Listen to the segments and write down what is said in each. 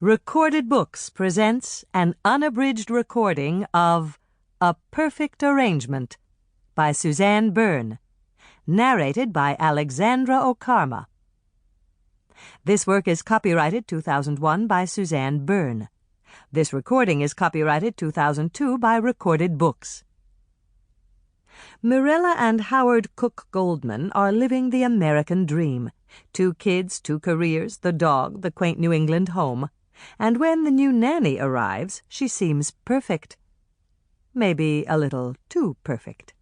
Recorded Books presents an unabridged recording of A Perfect Arrangement by Suzanne Berne, narrated by Alexandra O'Karma. This work is copyrighted 2001 by Suzanne Berne. This recording is copyrighted 2002 by Recorded Books. Mirella and Howard Cook-Goldman are living the American dream. 2 kids, 2 careers, the dog, the quaint New England home. And when the new nanny arrives, she seems perfect. Maybe a little too perfect.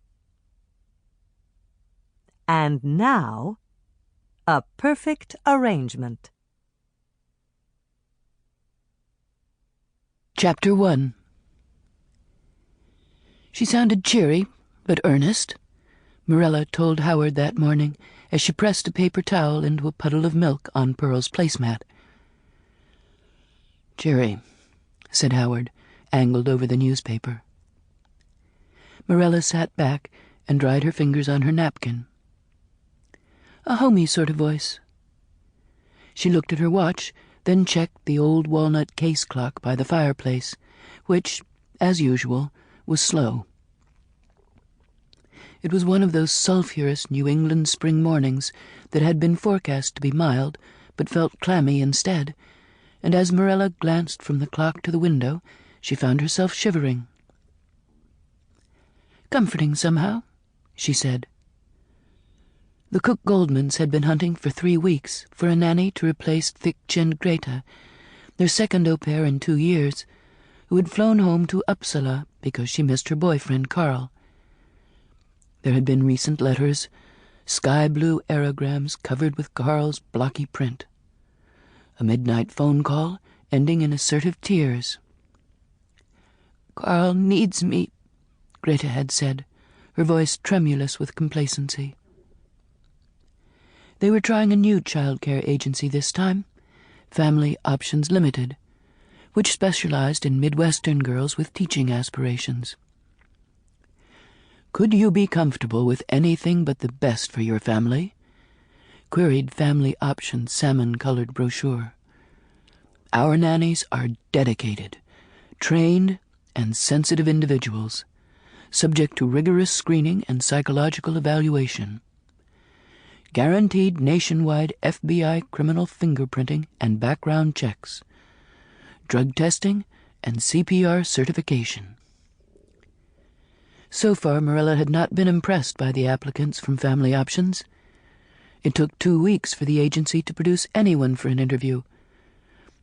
And now, A Perfect Arrangement. Chapter 1. She sounded cheery, but earnest, Mirella told Howard that morning as she pressed a paper towel into a puddle of milk on Pearl's placemat. "Cheery," said Howard, angled over the newspaper. Mirella sat back and dried her fingers on her napkin. A homey sort of voice. She looked at her watch, then checked the old walnut case clock by the fireplace, which, as usual, was slow. It was one of those sulphurous New England spring mornings that had been forecast to be mild, but felt clammy instead, and as Mirella glanced from the clock to the window, she found herself shivering. "Comforting somehow," she said. The Cook-Goldmans had been hunting for 3 weeks for a nanny to replace thick-chinned Greta, their second au pair in 2 years, who had flown home to Uppsala because she missed her boyfriend, Carl. There had been recent letters, sky-blue aerograms covered with Carl's blocky print. A midnight phone call ending in assertive tears. "Carl needs me," Greta had said, her voice tremulous with complacency. They were trying a new child-care agency this time, Family Options Limited, which specialized in Midwestern girls with teaching aspirations. "Could you be comfortable with anything but the best for your family?" queried Family Options' salmon-colored brochure. "Our nannies are dedicated, trained, and sensitive individuals, subject to rigorous screening and psychological evaluation. Guaranteed nationwide FBI criminal fingerprinting and background checks, drug testing, and CPR certification." So far, Mirella had not been impressed by the applicants from Family Options. It took 2 weeks for the agency to produce anyone for an interview.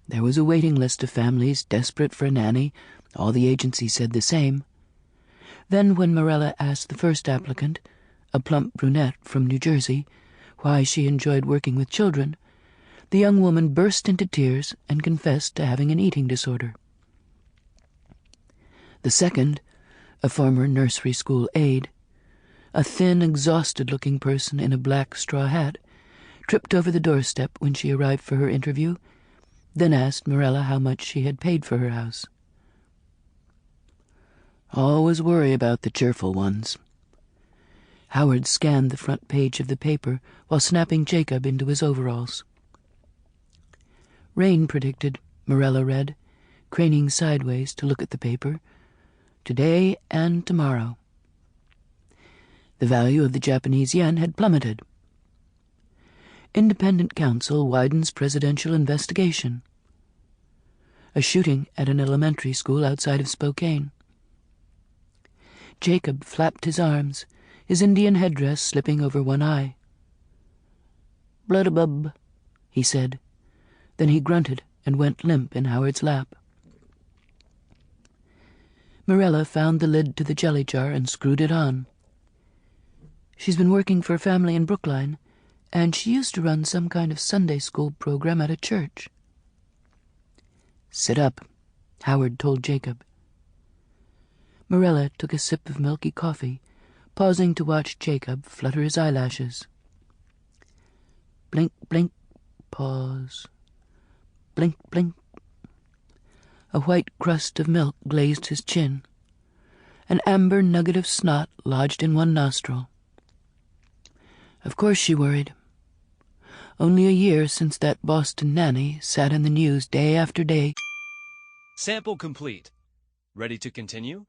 There was a waiting list of families desperate for a nanny. All the agency said the same. Then when Mirella asked the first applicant, a plump brunette from New Jersey, why she enjoyed working with children, the young woman burst into tears and confessed to having an eating disorder. The second, a former nursery school aide, a thin, exhausted-looking person in a black straw hat, tripped over the doorstep when she arrived for her interview, then asked Mirella how much she had paid for her house. "Always worry about the cheerful ones." Howard scanned the front page of the paper while snapping Jacob into his overalls. "Rain predicted," Mirella read, craning sideways to look at the paper. "Today and tomorrow." The value of the Japanese yen had plummeted. Independent counsel widens presidential investigation. A shooting at an elementary school outside of Spokane. Jacob flapped his arms, his Indian headdress slipping over one eye. "Blood-a-bub," he said. Then he grunted and went limp in Howard's lap. Mirella found the lid to the jelly jar and screwed it on. "She's been working for a family in Brookline, and she used to run some kind of Sunday school program at a church." "Sit up," Howard told Jacob. Mirella took a sip of milky coffee, pausing to watch Jacob flutter his eyelashes. Blink, blink, pause. Blink, blink. A white crust of milk glazed his chin. An amber nugget of snot lodged in one nostril. Of course she worried. Only a year since that Boston nanny sat in the news day after day. Sample complete. Ready to continue?